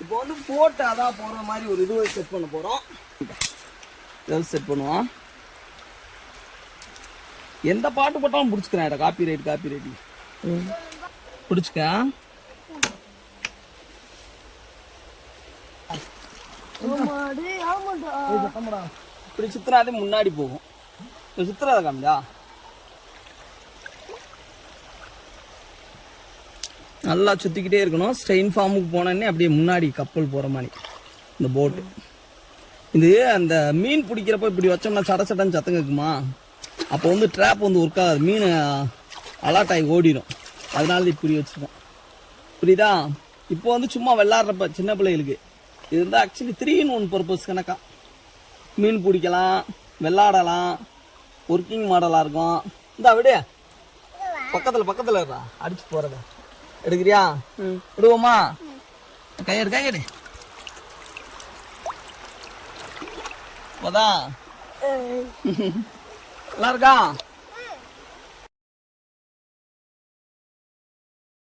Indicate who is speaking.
Speaker 1: இப்போ வந்து போட்டு அதான் போடுற மாதிரி ஒரு இதுவை செட் பண்ண போகிறோம். செட் பண்ணுவோம். எந்த பாட்டு போட்டாலும் பிடிச்சிக்கிறேன். காப்பி ரைட் பிடிச்சிக்க. இப்படி சுத்துறாதே முன்னாடி போகும். சுத்துறாத காமிடா. நல்லா சுத்திக்கிட்டே இருக்கணும். ஸ்ட்ரெயின் ஃபார்முக்கு போனோடனே அப்படியே முன்னாடி கப்பல் போற மாதிரி இந்த போட்டு. இது அந்த மீன் பிடிக்கிறப்ப இப்படி வச்சோம்னா சடன்னு சத்தம் கேட்குமா? அப்போ வந்து ட்ராப் வந்து ஒர்க் ஆகாது. மீன் அலாட் ஆகி ஓடிடும். அதனால இப்படி வச்சுருக்கோம். புரியுதா? இப்போ வந்து சும்மா விளாட்றப்ப சின்ன பிள்ளைகளுக்கு இது வந்து ஆக்சுவலி 3-in-1 பர்பஸ் கணக்கா. மீன் பிடிக்கலாம், விளாடலாம், ஒர்க்கிங் மாடலாக இருக்கும். இந்தா விடு, பக்கத்தில் இருக்கா அடிச்சு போகிறத எடுக்கிறியா? விடுவோமா? கையெடு போதா? நல்லா இருக்கா?